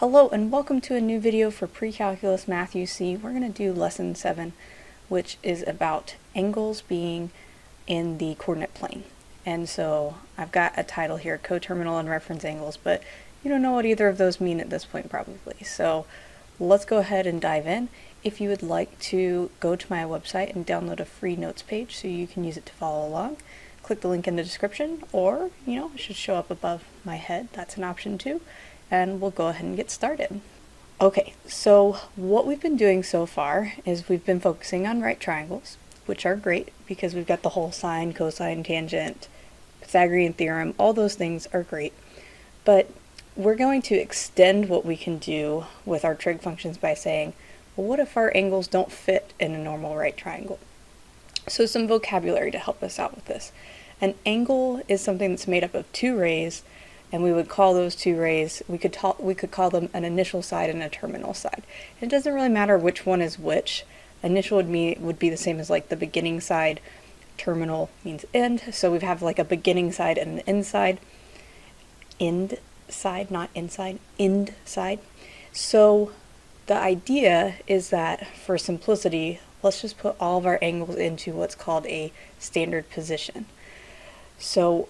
Hello and welcome to a new video for Precalculus Math UC. We're going to do lesson 7, which is about angles being in the coordinate plane. And so I've got a title here, Coterminal and Reference Angles, but you don't know what either of those mean at this point probably. So let's go ahead and dive in. If you would like to go to my website and download a free notes page so you can use it to follow along, click the link in the description, or it should show up above my head. That's an option too. And we'll go ahead and get started. Okay, so what we've been doing so far is we've been focusing on right triangles, which are great because we've got the whole sine, cosine, tangent, Pythagorean theorem, all those things are great. But we're going to extend what we can do with our trig functions by saying, well, what if our angles don't fit in a normal right triangle? So some vocabulary to help us out with this. An angle is something that's made up of two rays, and we would call those two rays, we could call them an initial side and a terminal side. It doesn't really matter which one is which. Initial would be the same as like the beginning side. Terminal means end, so we have like a beginning side and an end side. End side, not inside, end side. So the idea is that for simplicity, let's just put all of our angles into what's called a standard position. So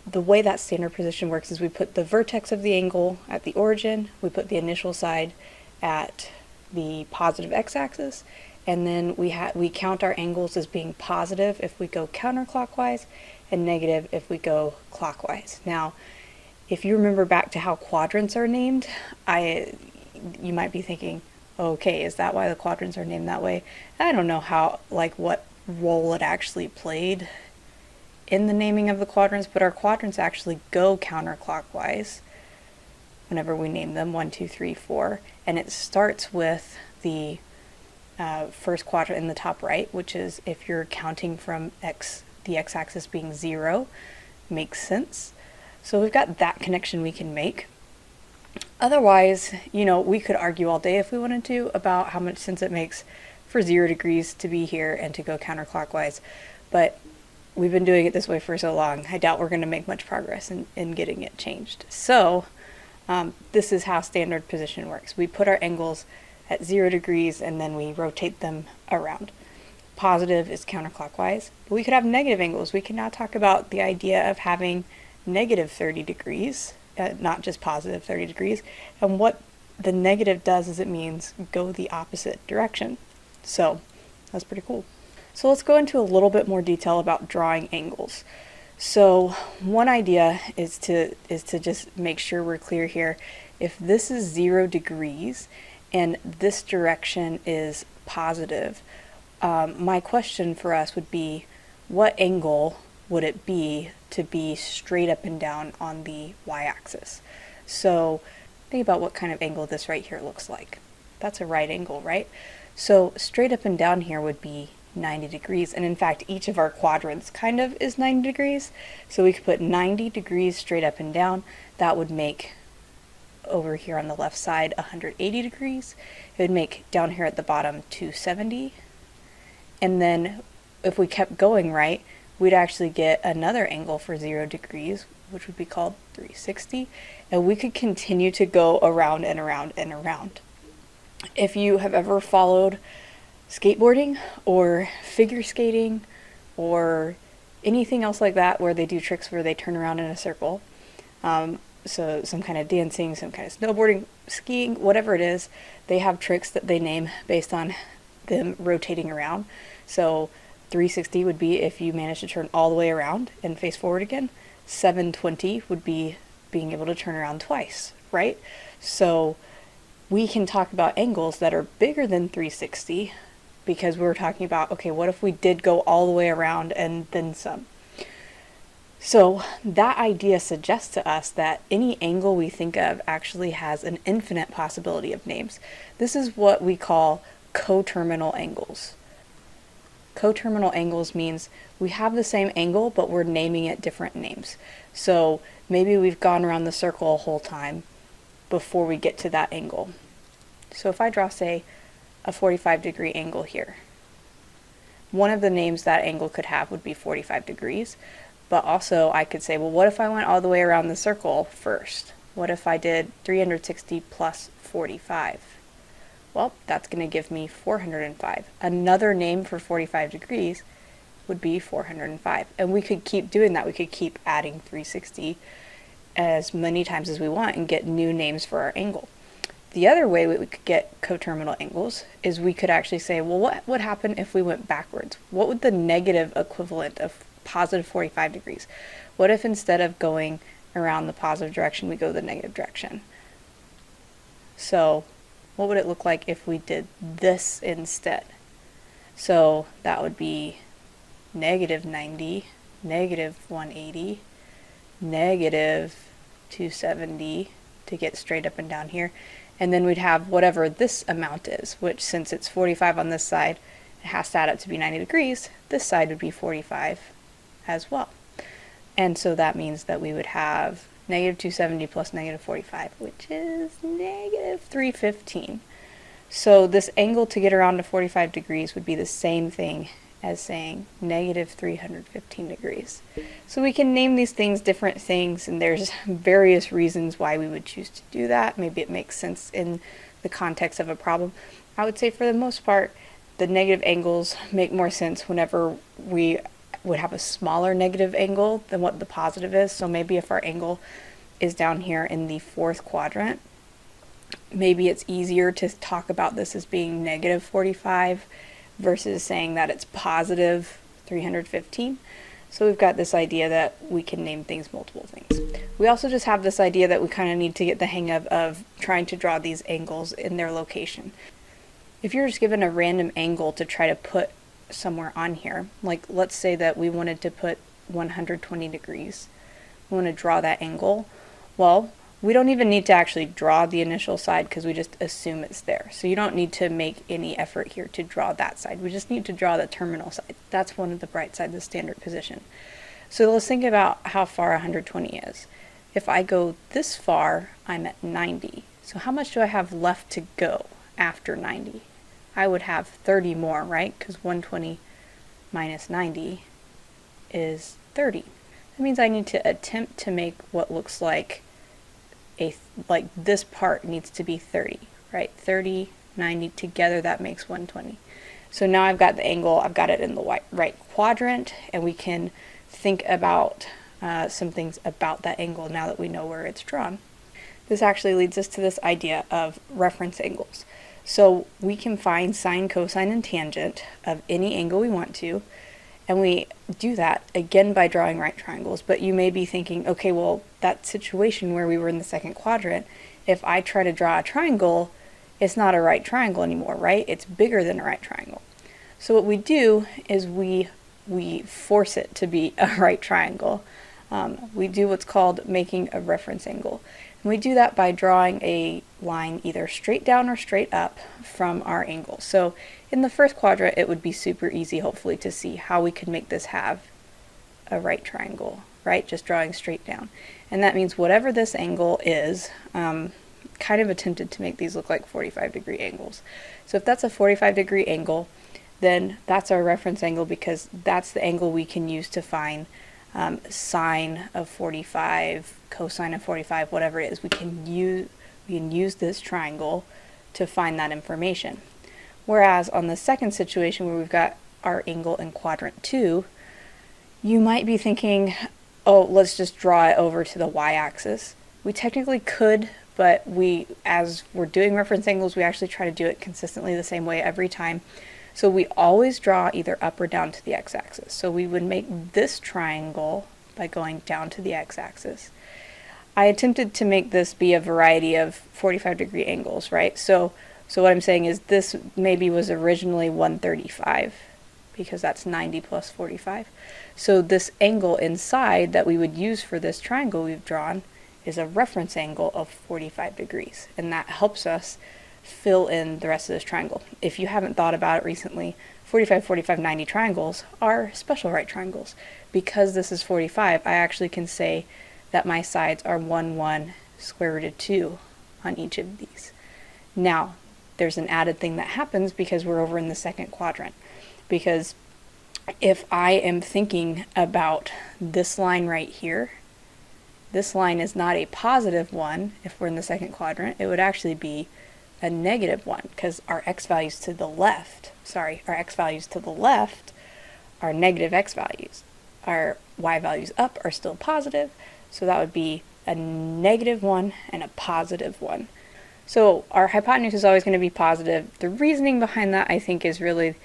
the way that standard position works is we put the vertex of the angle at the origin, we put the initial side at the positive x-axis, and then we count our angles as being positive if we go counterclockwise and negative if we go clockwise. Now, if you remember back to how quadrants are named, you might be thinking, okay, is that why the quadrants are named that way? I don't know what role it actually played in the naming of the quadrants, but our quadrants actually go counterclockwise whenever we name them, 1, 2, 3, 4, and it starts with the first quadrant in the top right, which is if you're counting from the x-axis being 0, makes sense. So we've got that connection we can make. Otherwise, we could argue all day if we wanted to about how much sense it makes for 0 degrees to be here and to go counterclockwise, but we've been doing it this way for so long, I doubt we're going to make much progress in getting it changed. So this is how standard position works. We put our angles at 0 degrees and then we rotate them around. Positive is counterclockwise, but we could have negative angles. We can now talk about the idea of having negative 30 degrees, not just positive 30 degrees. And what the negative does is it means go the opposite direction. So that's pretty cool. So let's go into a little bit more detail about drawing angles. So one idea is to just make sure we're clear here. If this is 0 degrees and this direction is positive, my question for us would be, what angle would it be to be straight up and down on the y-axis? So think about what kind of angle this right here looks like. That's a right angle, right? So straight up and down here would be 90 degrees, and in fact each of our quadrants kind of is 90 degrees, so we could put 90 degrees straight up and down. That would make over here on the left side 180 degrees. It would make down here at the bottom 270, and then if we kept going right, we'd actually get another angle for 0 degrees, which would be called 360, and we could continue to go around and around and around. If you have ever followed skateboarding or figure skating or anything else like that where they do tricks where they turn around in a circle, so some kind of dancing, some kind of snowboarding, skiing, whatever it is, they have tricks that they name based on them rotating around. So 360 would be if you manage to turn all the way around and face forward again. 720 would be being able to turn around twice, right? So we can talk about angles that are bigger than 360 because we were talking about, okay, what if we did go all the way around and then some? So that idea suggests to us that any angle we think of actually has an infinite possibility of names. This is what we call coterminal angles. Coterminal angles means we have the same angle, but we're naming it different names. So maybe we've gone around the circle a whole time before we get to that angle. So if I draw, say, a 45-degree angle here, one of the names that angle could have would be 45 degrees, but also I could say, well, what if I went all the way around the circle first? What if I did 360 plus 45? Well, that's going to give me 405. Another name for 45 degrees would be 405. And we could keep doing that. We could keep adding 360 as many times as we want and get new names for our angle. The other way we could get coterminal angles is we could actually say, well, what would happen if we went backwards? What would the negative equivalent of positive 45 degrees? What if instead of going around the positive direction, we go the negative direction? So what would it look like if we did this instead? So that would be negative 90, negative 180, negative 270 to get straight up and down here. And then we'd have whatever this amount is, which since it's 45 on this side, it has to add up to be 90 degrees. This side would be 45 as well. And so that means that we would have negative 270 plus negative 45, which is negative 315. So this angle to get around to 45 degrees would be the same thing as saying negative 315 degrees. So we can name these things different things, and there's various reasons why we would choose to do that. Maybe it makes sense in the context of a problem. I would say for the most part, the negative angles make more sense whenever we would have a smaller negative angle than what the positive is. So maybe if our angle is down here in the fourth quadrant, maybe it's easier to talk about this as being negative 45 versus saying that it's positive 315. So we've got this idea that we can name things multiple things. We also just have this idea that we kind of need to get the hang of trying to draw these angles in their location. If you're just given a random angle to try to put somewhere on here, like let's say that we wanted to put 120 degrees, we want to draw that angle, well, we don't even need to actually draw the initial side because we just assume it's there. So you don't need to make any effort here to draw that side. We just need to draw the terminal side. That's one of the bright sides, the standard position. So let's think about how far 120 is. If I go this far, I'm at 90. So how much do I have left to go after 90? I would have 30 more, right? Because 120 minus 90 is 30. That means I need to attempt to make what looks like this part needs to be 30, right? 30, 90 together, that makes 120. So now I've got the angle, I've got it in the right quadrant, and we can think about some things about that angle now that we know where it's drawn. This actually leads us to this idea of reference angles. So we can find sine, cosine, and tangent of any angle we want to, and we do that again by drawing right triangles. But you may be thinking, okay, well, that situation where we were in the second quadrant, if I try to draw a triangle, it's not a right triangle anymore, right? It's bigger than a right triangle. So what we do is we force it to be a right triangle. We do what's called making a reference angle. And we do that by drawing a line either straight down or straight up from our angle. So in the first quadrant, it would be super easy, hopefully, to see how we could make this have a right triangle, right? Just drawing straight down. And that means whatever this angle is, kind of attempted to make these look like 45-degree angles. So if that's a 45-degree angle, then that's our reference angle because that's the angle we can use to find sine of 45, cosine of 45, whatever it is. We can use this triangle to find that information. Whereas on the second situation where we've got our angle in quadrant 2, you might be thinking, oh, let's just draw it over to the y-axis. We technically could, but as we're doing reference angles, we actually try to do it consistently the same way every time. So we always draw either up or down to the x-axis. So we would make this triangle by going down to the x-axis. I attempted to make this be a variety of 45-degree angles, right? So what I'm saying is this maybe was originally 135 because that's 90 plus 45. So this angle inside that we would use for this triangle we've drawn is a reference angle of 45 degrees. And that helps us fill in the rest of this triangle. If you haven't thought about it recently, 45, 45, 90 triangles are special right triangles. Because this is 45, I actually can say that my sides are 1, 1, square root of 2 on each of these. Now, there's an added thing that happens because we're over in the second quadrant. Because if I am thinking about this line right here, this line is not a positive 1 if we're in the second quadrant. It would actually be a negative 1 because our x values to the left, are negative x values. Our y values up are still positive, so that would be a negative 1 and a positive 1. So our hypotenuse is always going to be positive. The reasoning behind that, I think, is really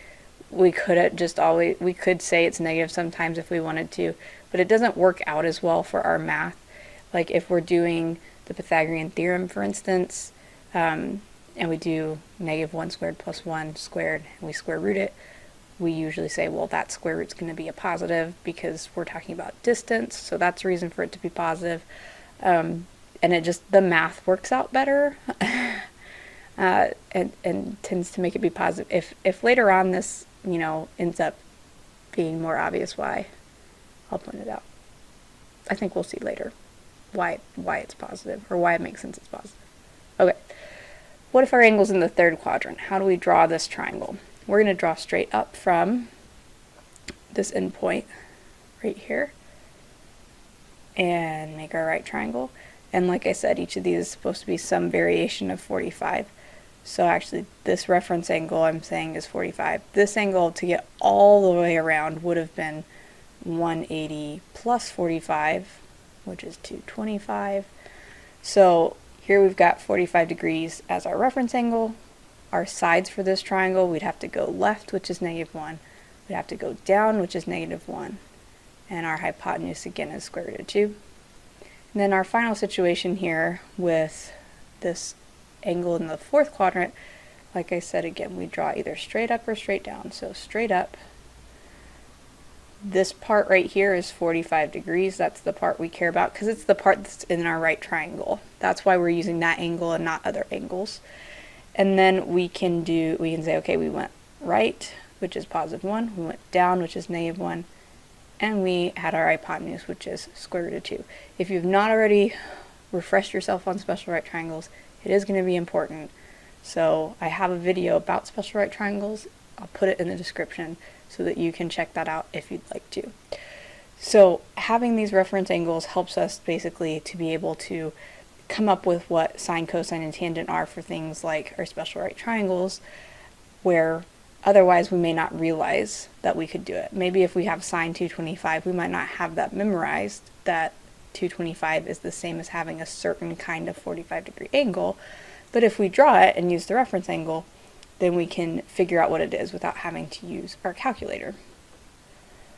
we could say it's negative sometimes if we wanted to, but it doesn't work out as well for our math. Like if we're doing the Pythagorean theorem, for instance, and we do negative 1 squared plus 1 squared, and we square root it, we usually say, well, that square root's going to be a positive because we're talking about distance, so that's a reason for it to be positive. And it just, the math works out better and tends to make it be positive. If later on this, ends up being more obvious why, I'll point it out. I think we'll see later why it's positive, or why it makes sense it's positive. Okay, what if our angle's in the third quadrant? How do we draw this triangle? We're going to draw straight up from this endpoint right here and make our right triangle. And like I said, each of these is supposed to be some variation of 45. So actually this reference angle I'm saying is 45. This angle to get all the way around would have been 180 plus 45, which is 225. So here we've got 45 degrees as our reference angle. Our sides for this triangle, we'd have to go left, which is negative 1. We'd have to go down, which is negative 1. And our hypotenuse, again, is square root of 2. And then our final situation here with this angle in the fourth quadrant, like I said, again, we draw either straight up or straight down. So straight up, this part right here is 45 degrees. That's the part we care about because it's the part that's in our right triangle. That's why we're using that angle and not other angles. And then we can say, okay, we went right, which is positive 1. We went down, which is negative 1. And we had our hypotenuse, which is square root of 2. If you've not already refreshed yourself on special right triangles, it is going to be important. So I have a video about special right triangles. I'll put it in the description so that you can check that out if you'd like to. So having these reference angles helps us basically to be able to come up with what sine, cosine, and tangent are for things like our special right triangles, where otherwise we may not realize that we could do it. Maybe if we have sine 225, we might not have that memorized, that 225 is the same as having a certain kind of 45 degree angle. But if we draw it and use the reference angle, then we can figure out what it is without having to use our calculator.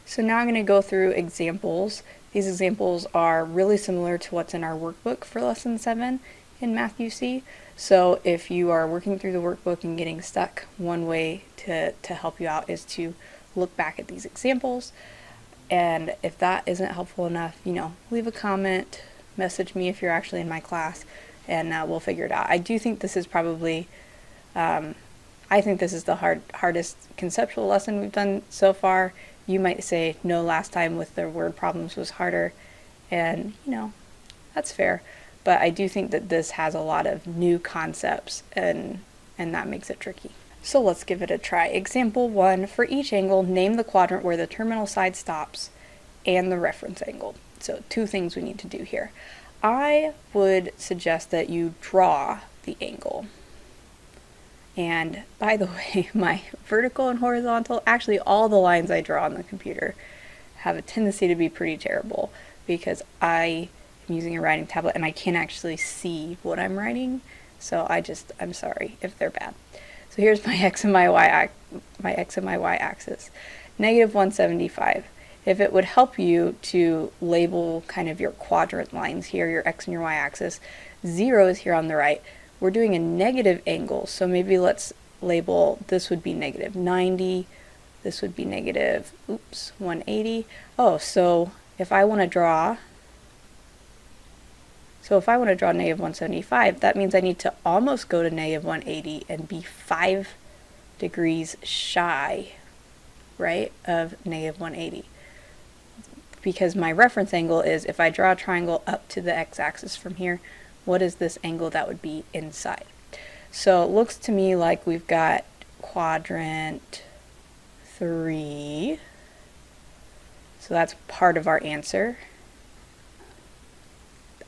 So now I'm going to go through examples. These examples are really similar to what's in our workbook for lesson 7 in Math UC. So if you are working through the workbook and getting stuck, one way to help you out is to look back at these examples. And if that isn't helpful enough, leave a comment, message me if you're actually in my class, and we'll figure it out. I do think this is probably, I think this is the hardest conceptual lesson we've done so far. You might say, no, last time with the word problems was harder, and that's fair. But I do think that this has a lot of new concepts, and that makes it tricky. So let's give it a try. Example 1, for each angle, name the quadrant where the terminal side stops and the reference angle. So 2 things we need to do here. I would suggest that you draw the angle. And by the way, my vertical and horizontal, actually all the lines I draw on the computer have a tendency to be pretty terrible because I am using a writing tablet and I can't actually see what I'm writing. So I'm sorry if they're bad. So here's my x and my y axis. Negative 175. If it would help you to label kind of your quadrant lines here, your x and your y axis, 0 is here on the right. We're doing a negative angle, so maybe let's label, this would be negative 90, this would be negative, 180. Oh, so if I want to draw negative 175, that means I need to almost go to negative 180 and be 5 degrees shy, right, of negative 180. Because my reference angle is, if I draw a triangle up to the x-axis from here, what is this angle that would be inside? So it looks to me like we've got quadrant 3. So that's part of our answer.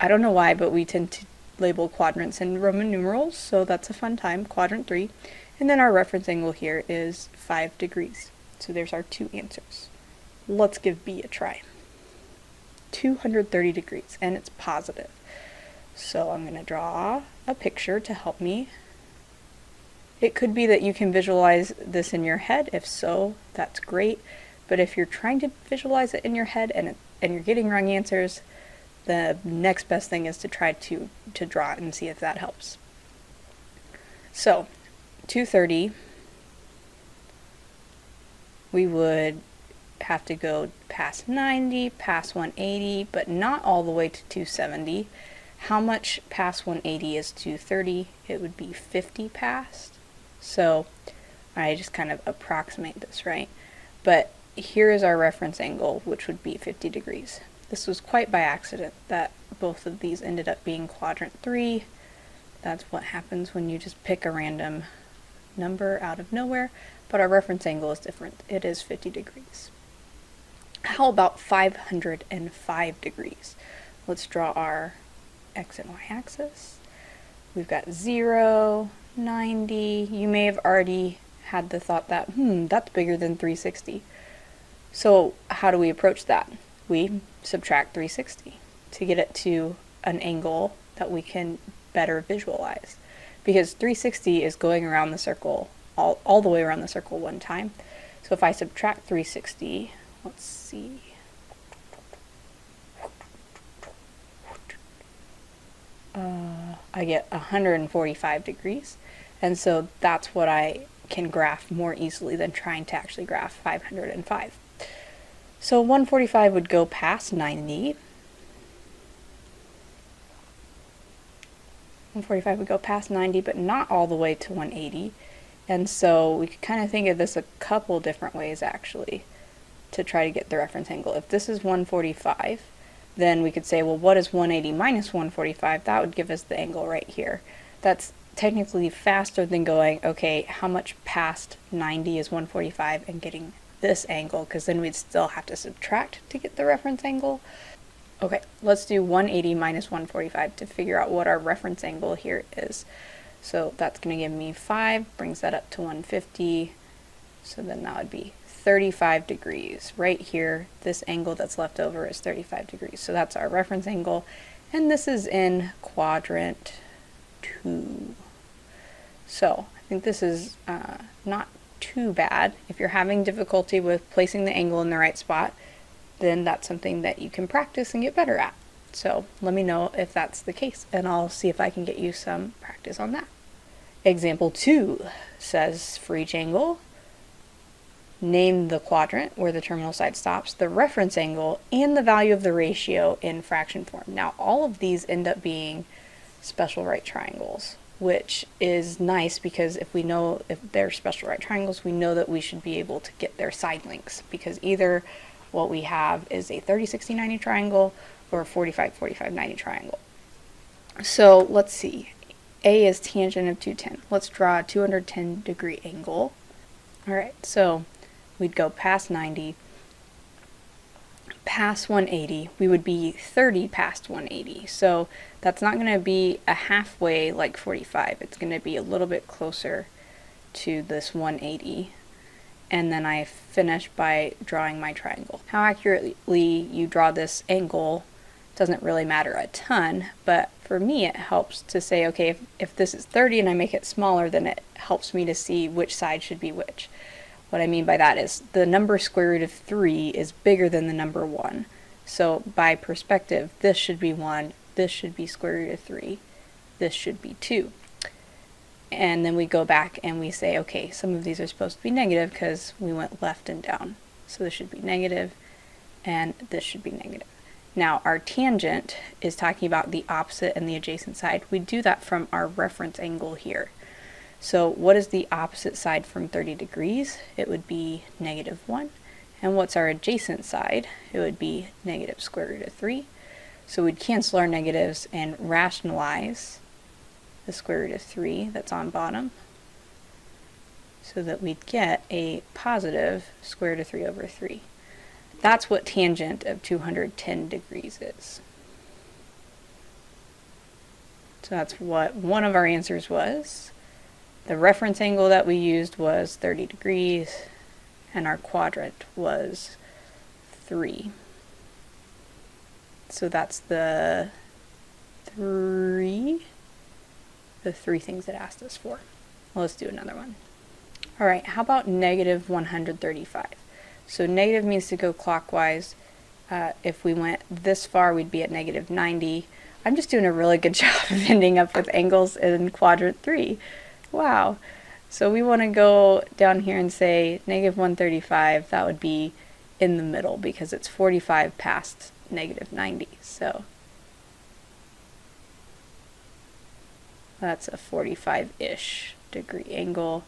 I don't know why, but we tend to label quadrants in Roman numerals, so that's a fun time, quadrant 3. And then our reference angle here is 5 degrees. So there's our 2 answers. Let's give B a try. 230 degrees, and it's positive. So I'm going to draw a picture to help me. It could be that you can visualize this in your head. If so, that's great. But if you're trying to visualize it in your head and you're getting wrong answers, the next best thing is to try to draw it and see if that helps. So 230, we would have to go past 90, past 180, but not all the way to 270. How much past 180 is 230? It would be 50 past. So I just kind of approximate this, right? But here is our reference angle, which would be 50 degrees. This was quite by accident that both of these ended up being quadrant 3. That's what happens when you just pick a random number out of nowhere, but our reference angle is different. It is 50 degrees. How about 505 degrees? Let's draw our x and y axis. We've got 0, 90. You may have already had the thought that, that's bigger than 360. So how do we approach that? We subtract 360 to get it to an angle that we can better visualize. Because 360 is going around the circle, all the way around the circle one time. So if I subtract 360, let's see. I get 145 degrees. And so that's what I can graph more easily than trying to actually graph 505. So 145 would go past 90. 145 would go past 90, but not all the way to 180. And so we could kind of think of this a couple different ways actually to try to get the reference angle. If this is 145, then we could say, well, what is 180 minus 145? That would give us the angle right here. That's technically faster than going, okay, how much past 90 is 145 and getting this angle, because then we'd still have to subtract to get the reference angle. Okay, let's do 180 minus 145 to figure out what our reference angle here is. So that's going to give me 5, brings that up to 150. So then that would be 35 degrees. Right here, this angle that's left over is 35 degrees. So that's our reference angle. And this is in quadrant 2. So I think this is not too bad. If you're having difficulty with placing the angle in the right spot, then that's something that you can practice and get better at. So let me know if that's the case, and I'll see if I can get you some practice on that. Example 2 says for each angle, name the quadrant where the terminal side stops, the reference angle, and the value of the ratio in fraction form. Now all of these end up being special right triangles, which is nice because if we know if they're special right triangles, we know that we should be able to get their side lengths, because either what we have is a 30-60-90 triangle or a 45-45-90 triangle. So let's see. A is tangent of 210. Let's draw a 210 degree angle. Alright, so we'd go past 90, past 180. We would be 30 past 180. So that's not going to be a halfway like 45. It's going to be a little bit closer to this 180. And then I finish by drawing my triangle. How accurately you draw this angle doesn't really matter a ton, but for me it helps to say, okay, if this is 30 and I make it smaller, then it helps me to see which side should be which. What I mean by that is the number square root of 3 is bigger than the number 1. So by perspective, this should be 1, this should be square root of 3, this should be 2. And then we go back and we say, okay, some of these are supposed to be negative because we went left and down. So this should be negative, and this should be negative. Now our tangent is talking about the opposite and the adjacent side. We do that from our reference angle here. So what is the opposite side from 30 degrees? It would be -1. And what's our adjacent side? It would be negative square root of 3. So we'd cancel our negatives and rationalize the square root of 3 that's on bottom, so that we'd get a positive square root of 3 over 3. That's what tangent of 210 degrees is. So that's what one of our answers was. The reference angle that we used was 30 degrees, and our quadrant was 3. So that's the three things it asked us for. Let's do another one. All right, how about negative 135? So negative means to go clockwise. If we went this far, we'd be at negative 90. I'm just doing a really good job of ending up with angles in quadrant 3. Wow. So we want to go down here and say negative 135. That would be in the middle because it's 45 past negative 90. So that's a 45-ish degree angle.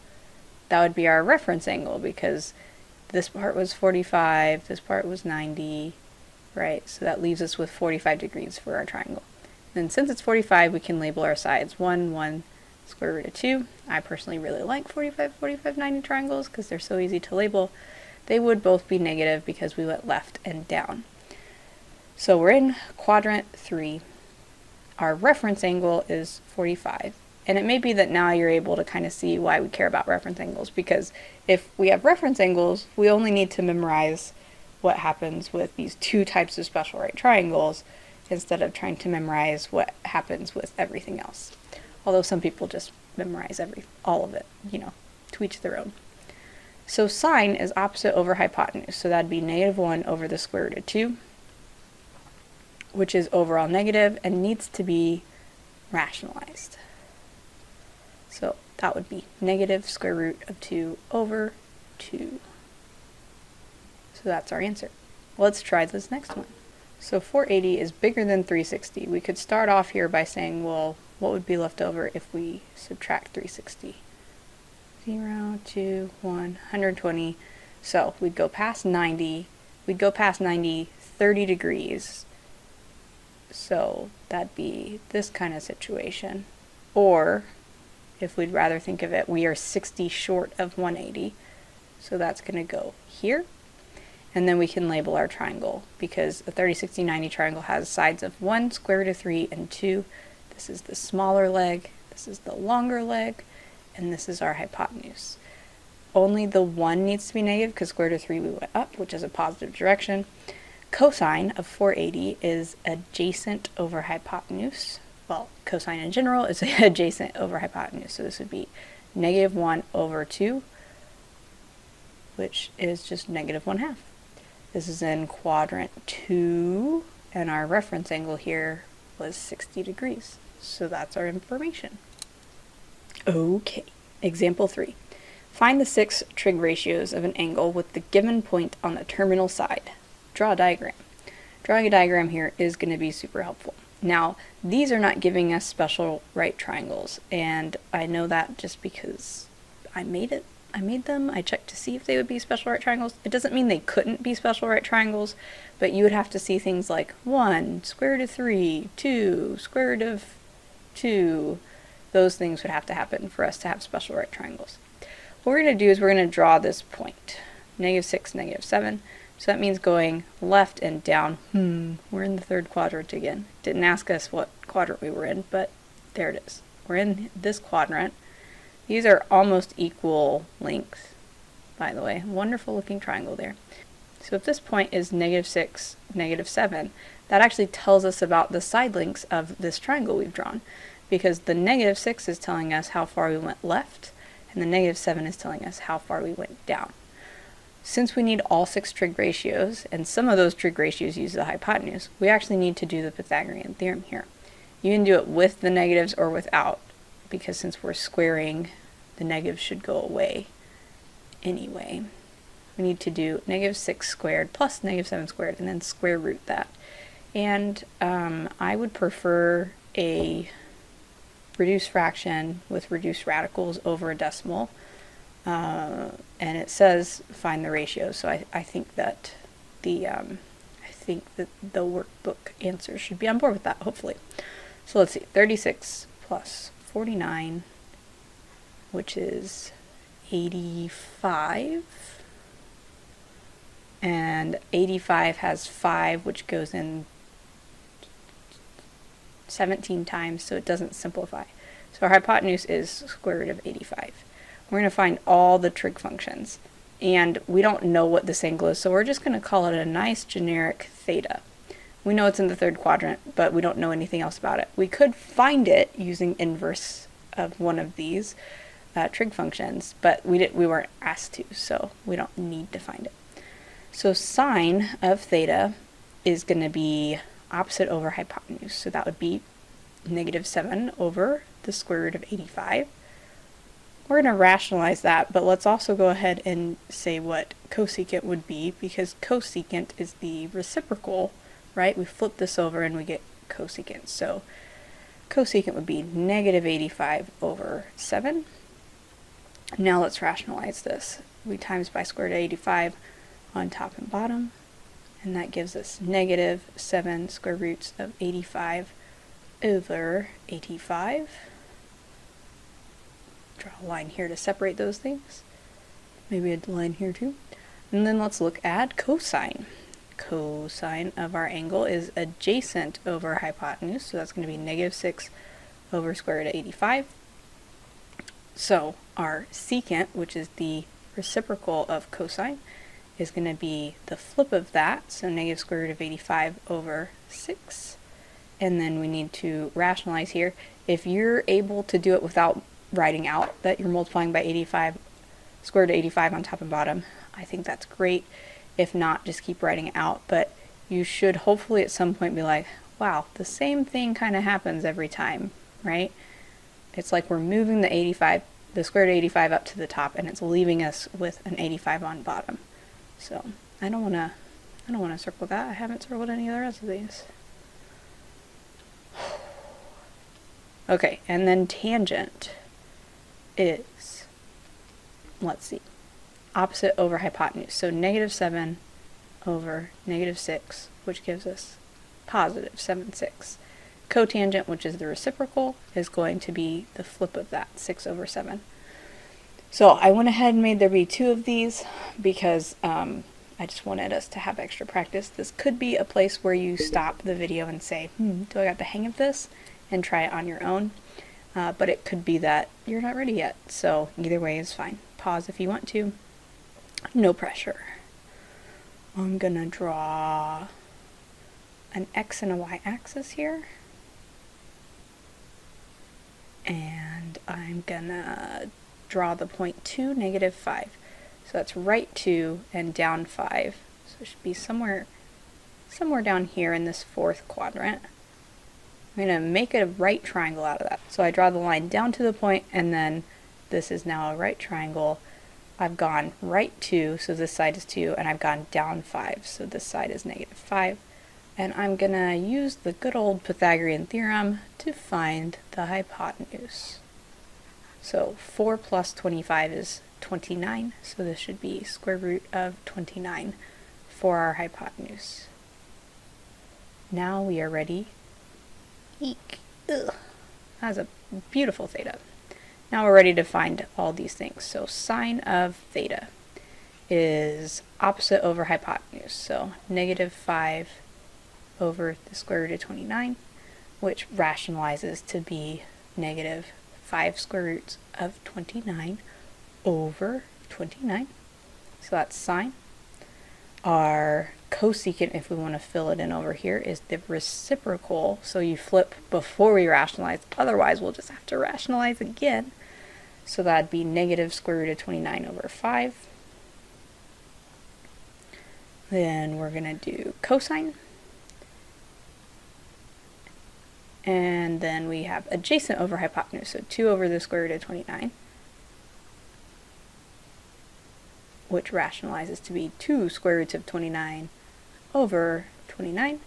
That would be our reference angle because this part was 45, this part was 90, right? So that leaves us with 45 degrees for our triangle. Then since it's 45, we can label our sides 1, 1, square root of 2. I personally really like 45, 45, 90 triangles because they're so easy to label. They would both be negative because we went left and down. So we're in quadrant 3. Our reference angle is 45. And it may be that now you're able to kind of see why we care about reference angles, because if we have reference angles, we only need to memorize what happens with these two types of special right triangles instead of trying to memorize what happens with everything else. Although some people just memorize all of it, to each their own. So sine is opposite over hypotenuse, so that'd be negative 1 over the square root of 2, which is overall negative and needs to be rationalized. So that would be negative square root of 2 over 2. So that's our answer. Let's try this next one. So 480 is bigger than 360. We could start off here by saying, well, what would be left over if we subtract 360? 0, 2, 1, 120. So we'd go past 90. We'd go past 90 30 degrees. So that'd be this kind of situation. Or, if we'd rather think of it, we are 60 short of 180. So that's going to go here. And then we can label our triangle because a 30, 60, 90 triangle has sides of 1, square root of 3, and 2. This is the smaller leg, this is the longer leg, and this is our hypotenuse. Only the 1 needs to be negative because square root of 3 we went up, which is a positive direction. Cosine of 480 is adjacent over hypotenuse. Well, cosine in general is adjacent over hypotenuse. So this would be negative 1 over 2, which is just negative 1/2. This is in quadrant 2, and our reference angle here was 60 degrees. So that's our information. Okay, example 3. Find the 6 trig ratios of an angle with the given point on the terminal side. Draw a diagram. Drawing a diagram here is going to be super helpful. Now, these are not giving us special right triangles, and I know that just because I made them. I checked to see if they would be special right triangles. It doesn't mean they couldn't be special right triangles, but you would have to see things like 1, square root of 3, 2, square root of 2. Those things would have to happen for us to have special right triangles. What we're going to do is we're going to draw this point, negative 6, negative 7. So that means going left and down. We're in the third quadrant again. Didn't ask us what quadrant we were in, but there it is. We're in this quadrant. These are almost equal length, by the way. Wonderful looking triangle there. So if this point is negative 6, negative 7, that actually tells us about the side lengths of this triangle we've drawn, because the negative 6 is telling us how far we went left, and the negative 7 is telling us how far we went down. Since we need all 6 trig ratios, and some of those trig ratios use the hypotenuse, we actually need to do the Pythagorean theorem here. You can do it with the negatives or without, because since we're squaring, the negatives should go away anyway. We need to do negative 6 squared plus negative 7 squared, and then square root that. And I would prefer a reduced fraction with reduced radicals over a decimal. And it says find the ratio, so I think that the workbook answer should be on board with that, hopefully. So let's see, 36 plus 49, which is 85, and 85 has 5, which goes in 17 times, so it doesn't simplify. So our hypotenuse is square root of 85. We're going to find all the trig functions, and we don't know what this angle is, so we're just going to call it a nice generic theta. We know it's in the third quadrant, but we don't know anything else about it. We could find it using inverse of one of these trig functions, but we weren't asked to, so we don't need to find it. So sine of theta is going to be opposite over hypotenuse, so that would be -7 over the square root of 85. We're going to rationalize that, but let's also go ahead and say what cosecant would be, because cosecant is the reciprocal, right? We flip this over and we get cosecant. So cosecant would be -85 over 7. Now let's rationalize this. We times by square root of 85 on top and bottom, and that gives us -7 square roots of 85 over 85. Draw a line here to separate those things. Maybe a line here too. And then let's look at cosine. Cosine of our angle is adjacent over hypotenuse, so that's going to be -6 over square root of 85. So our secant, which is the reciprocal of cosine, is going to be the flip of that, so negative square root of 85 over 6. And then we need to rationalize here. If you're able to do it without writing out that you're multiplying by 85, square root of 85 on top and bottom, I think that's great. If not, just keep writing it out, but you should hopefully at some point be like, wow, the same thing kind of happens every time, right? It's like we're moving the square root of 85 up to the top, and it's leaving us with an 85 on bottom. So I don't want to circle that. I haven't circled any of the rest of these. Okay, and then tangent is, let's see, opposite over hypotenuse. So -7 over -6, which gives us +7/6. Cotangent, which is the reciprocal, is going to be the flip of that, 6 over 7. So I went ahead and made there be 2 of these because I just wanted us to have extra practice. This could be a place where you stop the video and say, do I got the hang of this? And try it on your own. But it could be that you're not ready yet. So either way is fine. Pause if you want to. No pressure. I'm going to draw an X and a Y axis here. And I'm going to draw the point 2, -5. So that's right 2 and down 5. So it should be somewhere down here in this fourth quadrant. I'm going to make a right triangle out of that. So I draw the line down to the point, and then this is now a right triangle. I've gone right 2, so this side is 2, and I've gone down 5, so this side is -5. And I'm going to use the good old Pythagorean theorem to find the hypotenuse. So 4 plus 25 is 29, so this should be square root of 29 for our hypotenuse. Now we are ready. Eek. Ugh. That's a beautiful theta. Now we're ready to find all these things. So sine of theta is opposite over hypotenuse, so -5 over the square root of 29, which rationalizes to be -5 square roots of 29 over 29. So that's sine. Our cosecant, if we want to fill it in over here, is the reciprocal, so you flip before we rationalize, otherwise we'll just have to rationalize again. So that'd be negative square root of 29 over 5. Then we're going to do cosine. And then we have adjacent over hypotenuse, so 2 over the square root of 29, which rationalizes to be 2 square roots of 29 over 29.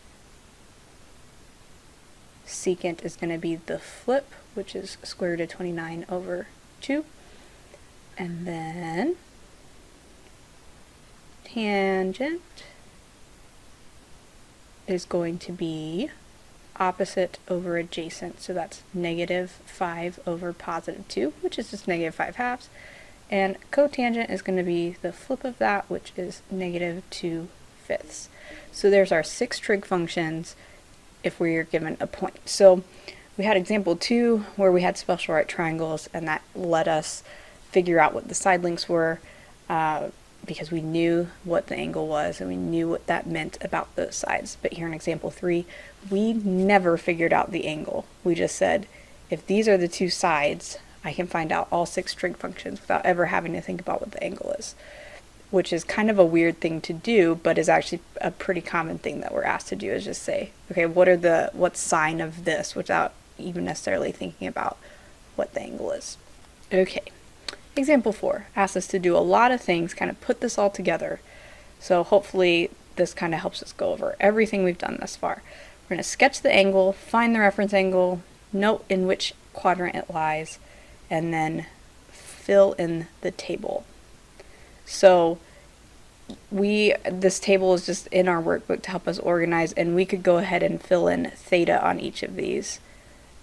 Secant is going to be the flip, which is square root of 29 over 2. And then tangent is going to be opposite over adjacent, so that's -5 over +2, which is just -5/2. And cotangent is going to be the flip of that, which is -2/5. So there's our 6 trig functions. if we are given a point. So we had example 2 where we had special right triangles, and that let us figure out what the side lengths were because we knew what the angle was and we knew what that meant about those sides. But here in example 3, we never figured out the angle. We just said, if these are the two sides, I can find out all 6 trig functions without ever having to think about what the angle is, which is kind of a weird thing to do, but is actually a pretty common thing that we're asked to do, is just say, okay, what's sine of this, without even necessarily thinking about what the angle is. Okay, example 4 asks us to do a lot of things, kind of put this all together. So hopefully this kind of helps us go over everything we've done thus far. We're going to sketch the angle, find the reference angle, note in which quadrant it lies, and then fill in the table. So this table is just in our workbook to help us organize, and we could go ahead and fill in theta on each of these.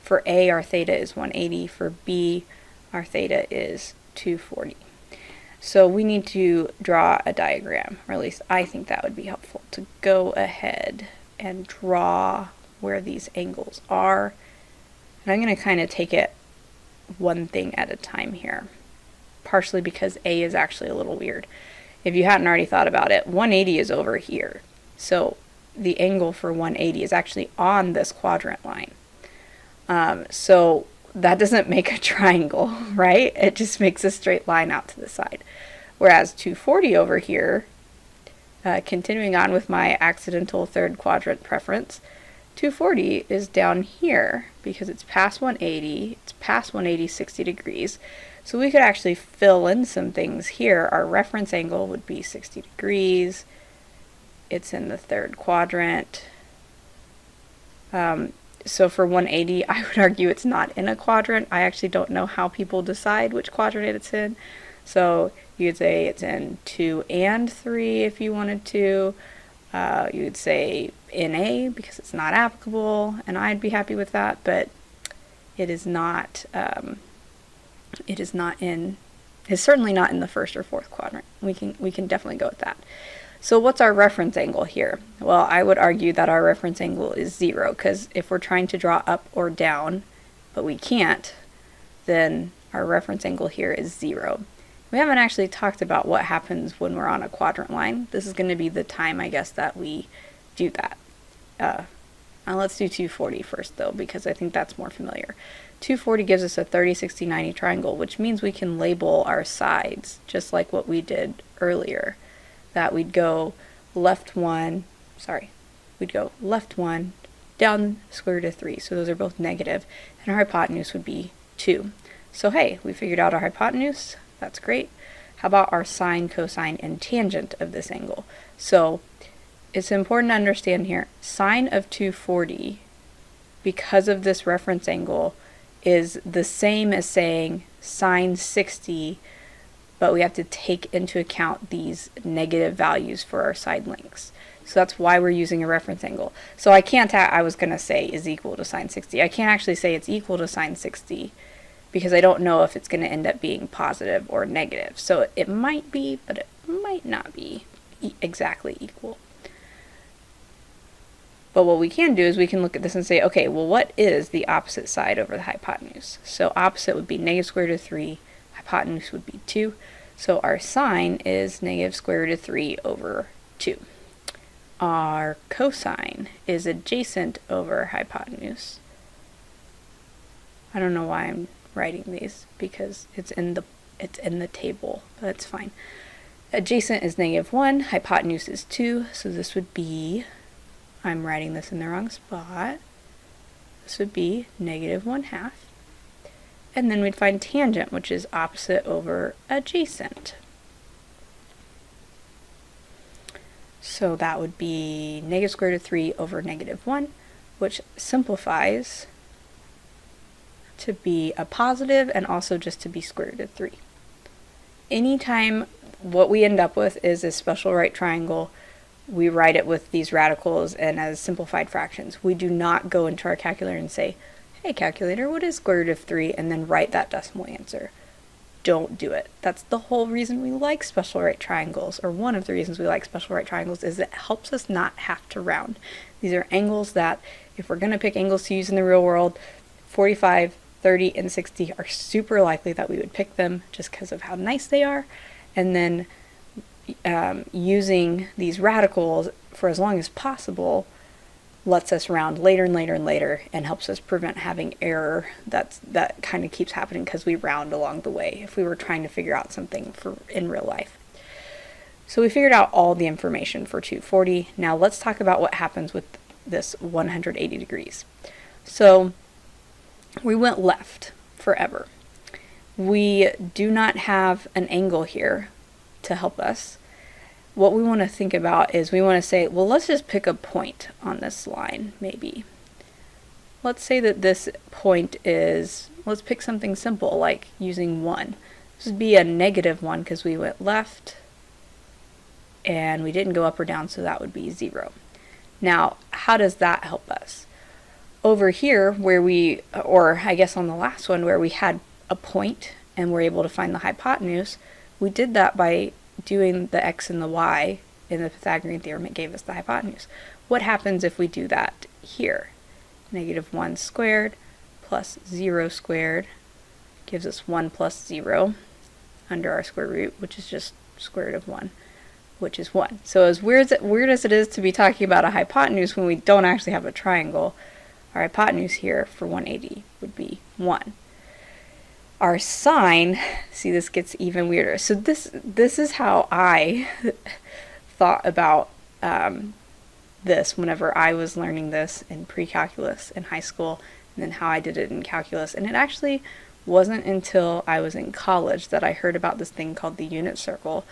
For A, our theta is 180. For B, our theta is 240. So we need to draw a diagram, or at least I think that would be helpful, to go ahead and draw where these angles are. And I'm going to kind of take it one thing at a time here, partially because A is actually a little weird. If you hadn't already thought about it, 180 is over here. So the angle for 180 is actually on this quadrant line. So that doesn't make a triangle, right? It just makes a straight line out to the side. Whereas 240 over here, continuing on with my accidental third quadrant preference, 240 is down here because it's past 180, it's past 180 60 degrees. So we could actually fill in some things here. Our reference angle would be 60 degrees. It's in the third quadrant. So for 180, I would argue it's not in a quadrant. I actually don't know how people decide which quadrant it's in. So you could say it's in 2 and 3 if you wanted to. You would say in A because it's not applicable, and I'd be happy with that, but it is not. It's certainly not in the first or fourth quadrant. We can definitely go with that. So what's our reference angle here? Well, I would argue that our reference angle is 0, because if we're trying to draw up or down, but we can't, then our reference angle here is 0. We haven't actually talked about what happens when we're on a quadrant line. This is going to be the time, I guess, that we do that. Now let's do 240 first, though, because I think that's more familiar. 240 gives us a 30, 60, 90 triangle, which means we can label our sides, just like what we did earlier. That we'd go left 1, down square root of 3. So those are both negative, and our hypotenuse would be 2. So hey, we figured out our hypotenuse. That's great. How about our sine, cosine, and tangent of this angle? So it's important to understand here, sine of 240, because of this reference angle, is the same as saying sine 60, but we have to take into account these negative values for our side lengths. So that's why we're using a reference angle. So I was going to say is equal to sine 60. I can't actually say it's equal to sine 60 because I don't know if it's going to end up being positive or negative. So it might be, but it might not be exactly equal. But what we can do is we can look at this and say, okay, well, what is the opposite side over the hypotenuse? So opposite would be negative square root of 3, hypotenuse would be 2. So our sine is negative square root of 3 over 2. Our cosine is adjacent over hypotenuse. I don't know why I'm writing these because it's in the table, but that's fine. Adjacent is negative 1, hypotenuse is 2, so this would be, I'm writing this in the wrong spot, this would be negative 1/2. And then we'd find tangent, which is opposite over adjacent. So that would be negative square root of 3 over negative 1, which simplifies to be a positive and also just to be square root of 3. Anytime what we end up with is a special right triangle, we write it with these radicals and as simplified fractions. We do not go into our calculator and say, hey calculator, what is square root of 3? And then write that decimal answer. Don't do it. That's the whole reason we like special right triangles, or one of the reasons we like special right triangles, is it helps us not have to round. These are angles that if we're going to pick angles to use in the real world, 45, 30, and 60 are super likely that we would pick them just because of how nice they are. And then using these radicals for as long as possible lets us round later and later and later, and helps us prevent having error that kind of keeps happening because we round along the way if we were trying to figure out something in real life. So we figured out all the information for 240. Now let's talk about what happens with this 180 degrees. So we went left forever. We do not have an angle here to help us. What we want to think about is we want to say, well, let's just pick a point on this line, maybe. Let's say that this point is, let's pick something simple, like using 1. This would be a -1 because we went left and we didn't go up or down, so that would be 0. Now, how does that help us? Over here, where we, or I guess on the last one, where we had a point and we're able to find the hypotenuse, we did that by doing the x and the y in the Pythagorean theorem. It gave us the hypotenuse. What happens if we do that here? -1 squared plus 0 squared gives us 1 plus 0 under our square root, which is just square root of 1, which is 1. So as weird as it is to be talking about a hypotenuse when we don't actually have a triangle, our hypotenuse here for 180 would be 1. Our sine, see, this gets even weirder. So this is how I thought about this whenever I was learning this in pre-calculus in high school, and then how I did it in calculus. And it actually wasn't until I was in college that I heard about this thing called the unit circle.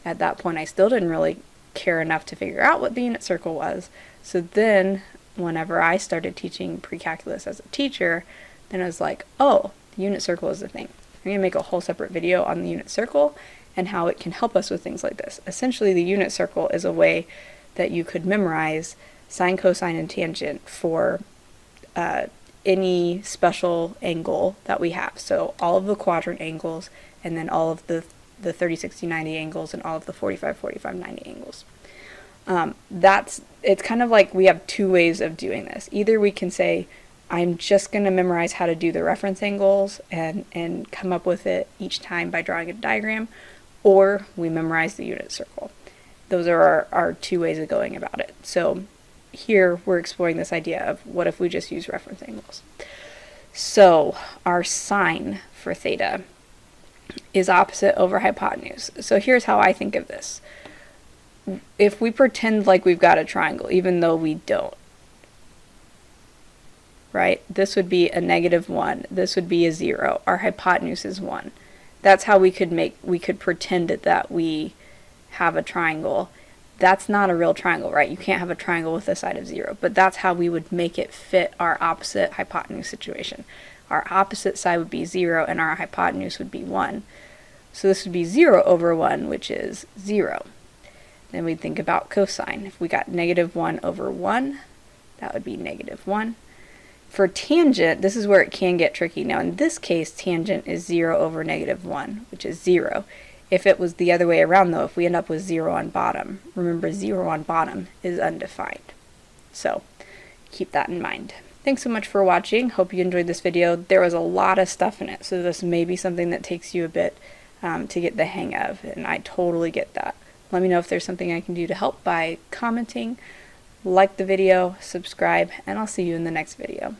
At that point, I still didn't really care enough to figure out what the unit circle was. So then, whenever I started teaching pre-calculus as a teacher, then I was like, oh, the unit circle is the thing. I'm going to make a whole separate video on the unit circle and how it can help us with things like this. Essentially, the unit circle is a way that you could memorize sine, cosine, and tangent for any special angle that we have. So all of the quadrant angles, and then all of the 30, 60, 90 angles, and all of the 45, 45, 90 angles. It's kind of like we have two ways of doing this. Either we can say, I'm just going to memorize how to do the reference angles and come up with it each time by drawing a diagram, or we memorize the unit circle. Those are our two ways of going about it. So here we're exploring this idea of what if we just use reference angles. So our sine for theta is opposite over hypotenuse. So here's how I think of this. If we pretend like we've got a triangle, even though we don't, right? This would be a -1. This would be a 0. Our hypotenuse is 1. That's how we could pretend that we have a triangle. That's not a real triangle, right? You can't have a triangle with a side of 0, but that's how we would make it fit our opposite hypotenuse situation. Our opposite side would be 0 and our hypotenuse would be 1. So this would be 0 over 1, which is 0. Then we'd think about cosine. If we got -1 over 1, that would be -1. For tangent, this is where it can get tricky. Now in this case, tangent is 0 over -1, which is 0. If it was the other way around though, if we end up with 0 on bottom, remember 0 on bottom is undefined. So keep that in mind. Thanks so much for watching. Hope you enjoyed this video. There was a lot of stuff in it, so this may be something that takes you a bit to get the hang of, and I totally get that. Let me know if there's something I can do to help by commenting, like the video, subscribe, and I'll see you in the next video.